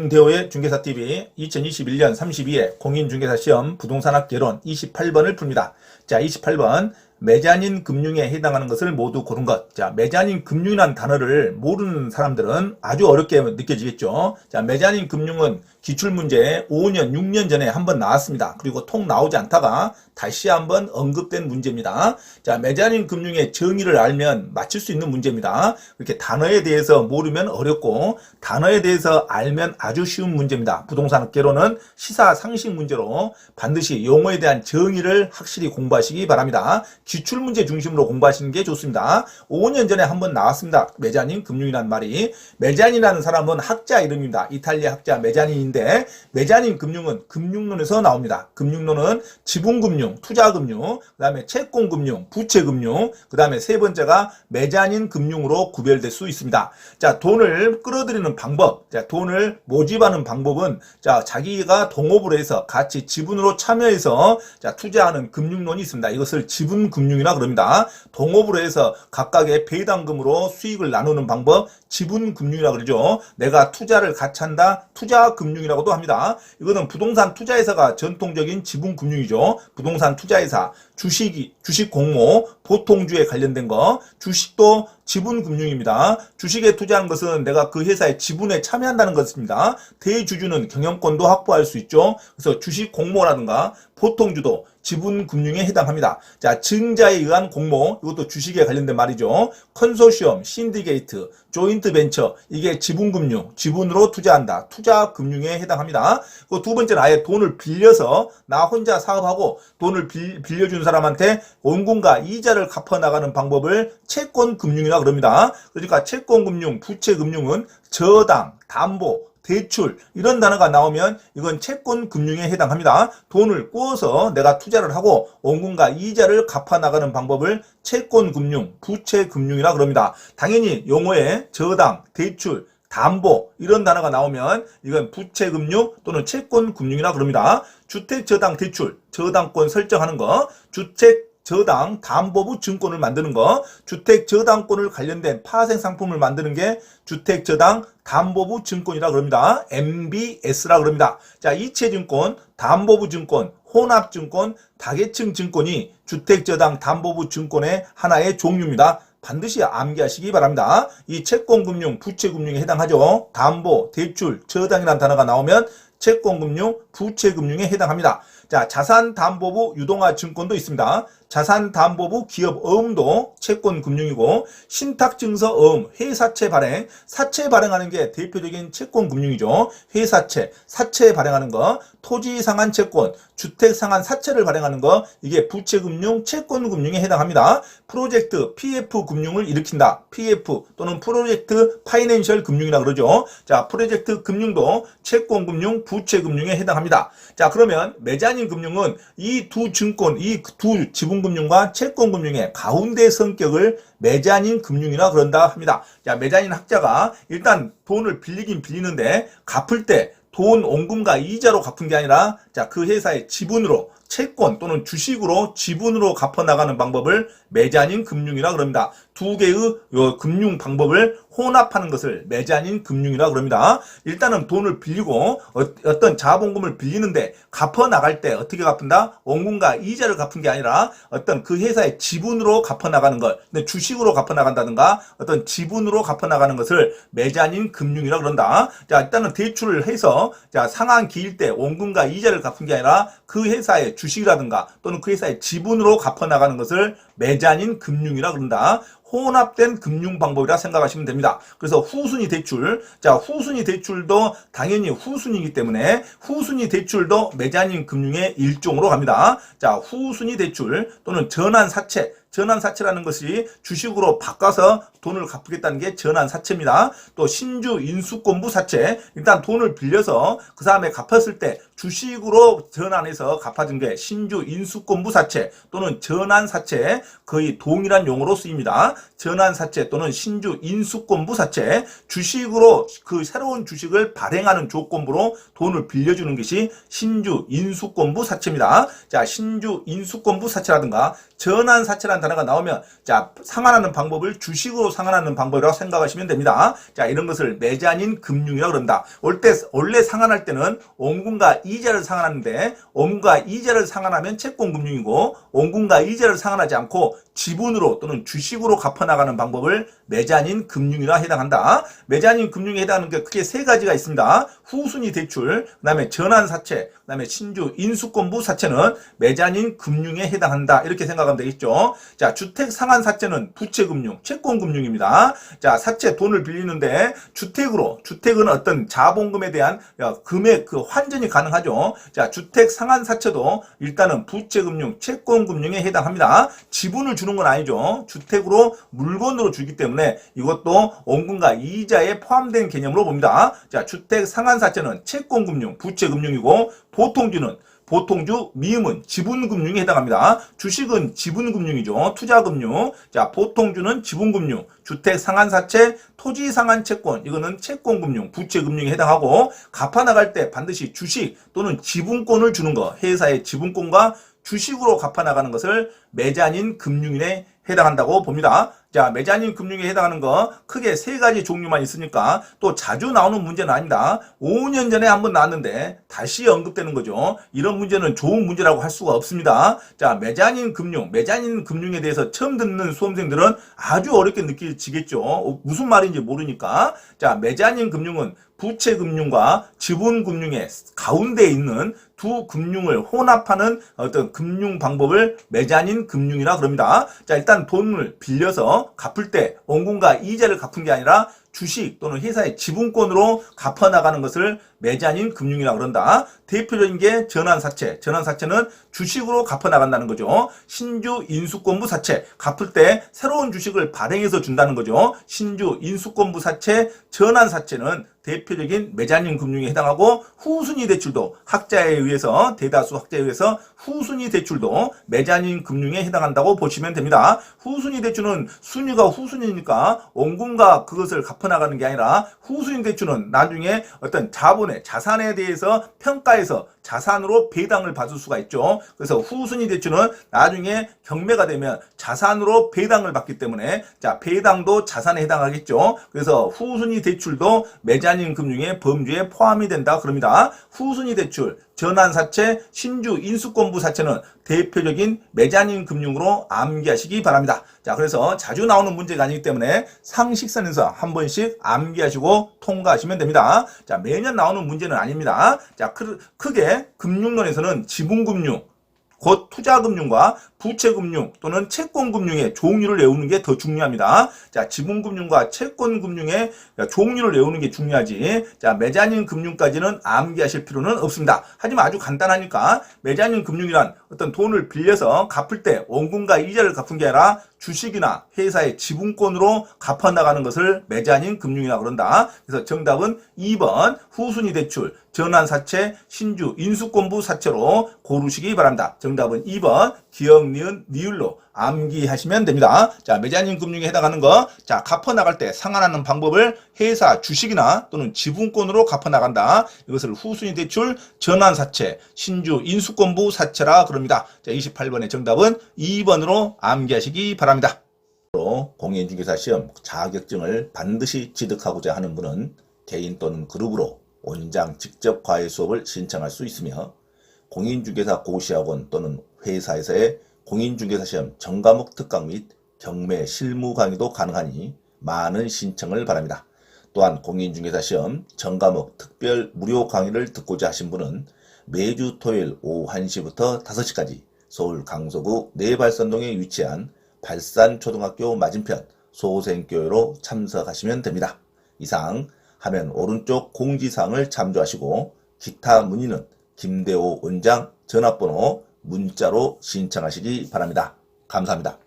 대호의 중개사TV 2021년 32회 공인중개사 시험 부동산학 개론 28번을 풉니다. 자, 28번. 매자닌 금융에 해당하는 것을 모두 고른 것. 자, 매자닌 금융이라는 단어를 모르는 사람들은 아주 어렵게 느껴지겠죠. 자, 매자닌 금융은 기출문제 5년, 6년 전에 한번 나왔습니다. 그리고 통 나오지 않다가 다시 한번 언급된 문제입니다. 자, 매자닌 금융의 정의를 알면 맞출 수 있는 문제입니다. 이렇게 단어에 대해서 모르면 어렵고 단어에 대해서 알면 아주 쉬운 문제입니다. 부동산학개론은 시사상식 문제로 반드시 용어에 대한 정의를 확실히 공부하시기 바랍니다. 기출문제 중심으로 공부하시는 게 좋습니다. 5년 전에 한번 나왔습니다. 매자닌 금융이라는 말이. 매자닌이라는 사람은 학자 이름입니다. 이탈리아 학자 매자닌인데 매자닌 금융은 금융론에서 나옵니다. 금융론은 지분금융, 투자금융, 그 다음에 채권금융, 부채금융, 그 다음에 세 번째가 매자닌 금융으로 구별될 수 있습니다. 자, 돈을 끌어들이는 방법, 자, 돈을 모집하는 방법은 자, 자기가 동업을 해서 같이 지분으로 참여해서 자, 투자하는 금융론이 있습니다. 이것을 지분금융이라 그럽니다. 동업으로 해서 각각의 배당금으로 수익을 나누는 방법 지분금융이라 그러죠. 내가 투자를 같이 한다. 투자금융이라고도 합니다. 이거는 부동산 투자회사가 전통적인 지분금융이죠. 부동산 투자회사, 주식 공모, 보통주에 관련된 거, 주식도 지분금융입니다. 주식에 투자하는 것은 내가 그 회사의 지분에 참여한다는 것입니다. 대주주는 경영권도 확보할 수 있죠. 그래서 주식 공모라든가 보통주도 지분금융에 해당합니다. 자, 증자에 의한 공모, 이것도 주식에 관련된 말이죠. 컨소시엄, 신디게이트, 조인트 벤처, 이게 지분금융, 지분으로 투자한다. 투자금융에 해당합니다. 그 두 번째는 아예 돈을 빌려서 나 혼자 사업하고 돈을 빌려준 사람한테 원금과 이자를 갚아나가는 방법을 채권금융이라 그럽니다. 그러니까 채권금융, 부채금융은 저당, 담보, 대출 이런 단어가 나오면 이건 채권금융에 해당합니다. 돈을 꾸어서 내가 투자를 하고 원금과 이자를 갚아나가는 방법을 채권금융, 부채금융이라 그럽니다. 당연히 용어에 저당, 대출, 담보 이런 단어가 나오면 이건 부채금융 또는 채권금융이라 그럽니다. 주택저당 대출, 저당권 설정하는 거, 주택저당 담보부 증권을 만드는 거, 주택저당권을 관련된 파생상품을 만드는 게 주택저당 담보부 증권이라 그럽니다. MBS라 그럽니다. 자, 이체증권, 담보부 증권, 혼합증권, 다계층 증권이 주택저당 담보부 증권의 하나의 종류입니다. 반드시 암기하시기 바랍니다. 이 채권금융, 부채금융에 해당하죠. 담보, 대출, 저당이라는 단어가 나오면 채권금융, 부채금융에 해당합니다. 자, 자산담보부 유동화증권도 있습니다. 자산담보부 기업어음도 채권금융이고 신탁증서어음, 회사채 발행, 사채 발행하는 게 대표적인 채권금융이죠. 회사채, 사채 발행하는 거, 토지상한채권, 주택상한사채를 발행하는 거 이게 부채금융, 채권금융에 해당합니다. 프로젝트 PF금융을 일으킨다. PF 또는 프로젝트 파이낸셜 금융이라 그러죠. 자, 프로젝트 금융도 채권금융, 부채금융에 해당합니다. 자, 그러면 매자닌 금융은 이 두 증권, 이 두 지분금융과 채권금융의 가운데 성격을 매자닌 금융이라 그런다 합니다. 자, 매자닌 학자가 일단 돈을 빌리긴 빌리는데 갚을 때 돈 원금과 이자로 갚은 게 아니라 자, 그 회사의 지분으로 채권 또는 주식으로 지분으로 갚아나가는 방법을 매자닌 금융이라 그럽니다. 두 개의 금융 방법을 혼합하는 것을 매자닌 금융이라 그럽니다. 일단은 돈을 빌리고 어떤 자본금을 빌리는데 갚아나갈 때 어떻게 갚는다? 원금과 이자를 갚은 게 아니라 어떤 그 회사의 지분으로 갚아나가는 것, 주식으로 갚아나간다든가 어떤 지분으로 갚아나가는 것을 매자닌 금융이라 그런다. 자, 일단은 대출을 해서 자, 상한 기일 때 원금과 이자를 갚은 게 아니라 그 회사의 주식이라든가 또는 그 회사의 지분으로 갚아나가는 것을 매자닌 금융이라 그런다. 혼합된 금융 방법이라 생각하시면 됩니다. 그래서 후순위 대출, 자, 후순위 대출도 당연히 후순위이기 때문에 후순위 대출도 매자닌 금융의 일종으로 갑니다. 자, 후순위 대출 또는 전환사채, 전환사채라는 것이 주식으로 바꿔서 돈을 갚겠다는 게 전환사채입니다. 또 신주 인수권부 사채, 일단 돈을 빌려서 그 다음에 갚았을 때 주식으로 전환해서 갚아준 게 신주 인수권부 사채 또는 전환사채, 거의 동일한 용어로 쓰입니다. 전환사채 또는 신주 인수권부 사채, 주식으로 그 새로운 주식을 발행하는 조건부로 돈을 빌려주는 것이 신주 인수권부 사채입니다. 자, 신주 인수권부 사채라든가 전환사채라는 단어가 나오면 자, 상환하는 방법을 주식으로 상환하는 방법이라고 생각하시면 됩니다. 자, 이런 것을 매자닌 금융이라고 그런다. 원래 상환할 때는 원금과 이자를 상환하는데 원금과 이자를 상환하면 채권금융이고 원금과 이자를 상환하지 않고 지분으로 또는 주식으로 갚아나가는 방법을 매자닌 금융이라 해당한다. 매자닌 금융에 해당하는 게 크게 세 가지가 있습니다. 후순위 대출, 그 다음에 전환사채, 그 다음에 신주 인수권부 사채는 매자닌 금융에 해당한다. 이렇게 생각하면 되겠죠. 자, 주택 상환사채는 부채금융, 채권금융입니다. 자, 사채 돈을 빌리는데 주택은 어떤 자본금에 대한 금액 환전이 가능하죠. 자, 주택 상환사채도 일단은 부채금융, 채권금융에 해당합니다. 지분을 주는 건 아니죠. 주택으로 물건으로 주기 때문에 이것도 원금과 이자에 포함된 개념으로 봅니다. 자, 주택 상환사채는 채권금융, 부채금융이고 보통주 미음은 지분금융에 해당합니다. 주식은 지분금융이죠. 투자금융. 자, 보통주는 지분금융, 주택상환사채, 토지상환채권 이거는 채권금융, 부채금융에 해당하고 갚아나갈 때 반드시 주식 또는 지분권을 주는 거, 회사의 지분권과 주식으로 갚아나가는 것을 매자닌 금융인에 해당한다고 봅니다. 자, 매자닌 금융에 해당하는 거 크게 세 가지 종류만 있으니까 또 자주 나오는 문제는 아니다. 5년 전에 한번 나왔는데 다시 언급되는 거죠. 이런 문제는 좋은 문제라고 할 수가 없습니다. 자, 매자닌 금융에 대해서 처음 듣는 수험생들은 아주 어렵게 느껴지겠죠. 무슨 말인지 모르니까. 자, 매자닌 금융은 부채금융과 지분금융의 가운데에 있는 두 금융을 혼합하는 어떤 금융 방법을 매자닌 금융이라 그럽니다. 자, 일단 돈을 빌려서 갚을 때 원금과 이자를 갚은 게 아니라 주식 또는 회사의 지분권으로 갚아나가는 것을 매자닌 금융이라고 그런다. 대표적인 게 전환사채는 주식으로 갚아나간다는 거죠. 신주 인수권부 사채, 갚을 때 새로운 주식을 발행해서 준다는 거죠. 신주 인수권부 사채, 전환사채는 대표적인 매자닌 금융에 해당하고 후순위 대출도 대다수 학자에 의해서 후순위 대출도 매자닌 금융에 해당한다고 보시면 됩니다. 후순위 대출은 순위가 후순위니까 원금과 그것을 갚아나가는 게 아니라 후순위 대출은 나중에 어떤 자산에 대해서 평가해서 자산으로 배당을 받을 수가 있죠. 그래서 후순위 대출은 나중에 경매가 되면 자산으로 배당을 받기 때문에 자, 배당도 자산에 해당하겠죠. 그래서 후순위 대출도 매자닌 금융의 범주에 포함이 된다 그럽니다. 후순위 대출, 전환사채, 신주 인수권부 사채는 대표적인 매자닌 금융으로 암기하시기 바랍니다. 자, 그래서 자주 나오는 문제가 아니기 때문에 상식선에서 한 번씩 암기하시고 통과하시면 됩니다. 자, 매년 나오는 문제는 아닙니다. 자, 크게 금융론에서는 지분금융, 곧 투자금융과 부채금융 또는 채권금융의 종류를 외우는 게 더 중요합니다. 자, 지분금융과 채권금융의 종류를 외우는 게 중요하지. 자, 매자닌 금융까지는 암기하실 필요는 없습니다. 하지만 아주 간단하니까 매자닌 금융이란 어떤 돈을 빌려서 갚을 때 원금과 이자를 갚은 게 아니라 주식이나 회사의 지분권으로 갚아나가는 것을 매자닌 금융이라고 그런다. 그래서 정답은 2번 후순위 대출, 전환사채, 신주 인수권부 사채로 고르시기 바랍니다. 정답은 2번 기억, 니은, 니을로 암기하시면 됩니다. 자, 매자닌 금융에 해당하는 거, 자, 갚아나갈 때 상환하는 방법을 회사 주식이나 또는 지분권으로 갚아나간다. 이것을 후순위 대출, 전환사채, 신주 인수권부 사채라 그럽니다. 자, 28번의 정답은 2번으로 암기하시기 바랍니다. 공인중개사 시험 자격증을 반드시 취득하고자 하는 분은 개인 또는 그룹으로 원장 직접 과외 수업을 신청할 수 있으며 공인중개사 고시학원 또는 회사에서의 공인중개사 시험 전과목 특강 및 경매 실무 강의도 가능하니 많은 신청을 바랍니다. 또한 공인중개사 시험 전과목 특별 무료 강의를 듣고자 하신 분은 매주 토요일 오후 1시부터 5시까지 서울 강서구 내발산동에 위치한 발산초등학교 맞은편 소생교회로 참석하시면 됩니다. 이상 화면 오른쪽 공지사항을 참조하시고 기타 문의는 김대호 원장 전화번호 문자로 신청하시기 바랍니다. 감사합니다.